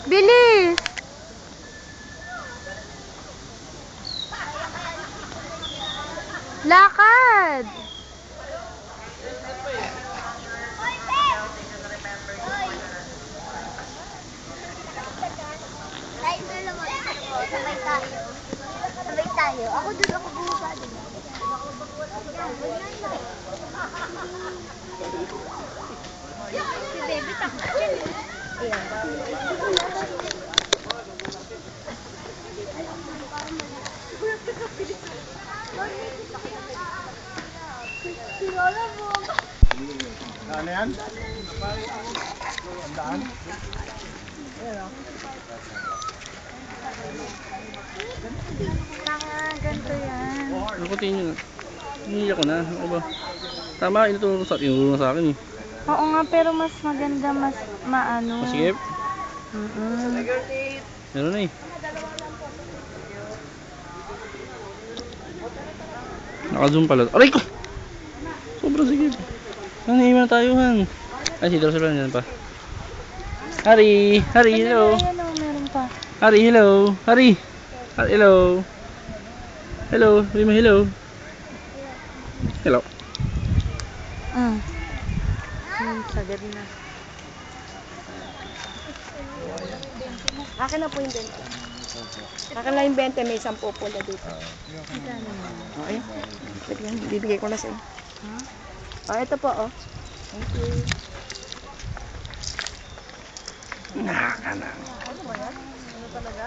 Bilis! Lakad! Sabay tayo. Sabay tayo. Ako dun, ako bumaba dun. Si Baby takot yan eh. Ayan. Ano yan? Andaan? Ganito yan. Ako tingin. Hindi ako na. Ako ba? Tama, ito tinuro na sa akin eh. Oo nga, pero mas maganda, mas maano. Masigip? Meron na eh. Naka-zoom pala. Aray ko! Sobrang sigip. Naiiwan na tayo han. Ay, si Drosel dyan pa. Hari! Hari, hello! Ayan o, meron pa. Hari, hello! Hari! Hello! Hello! Sabi mo hello! Hello! Sagad na. Akin na po yung 20. Akin lang yung 20, may 10 po na dito. Okay. Bibigay ko na sa'yo. Oh, ito po, oh. Thank you. Nakakana. Ano ba yan? Ano talaga?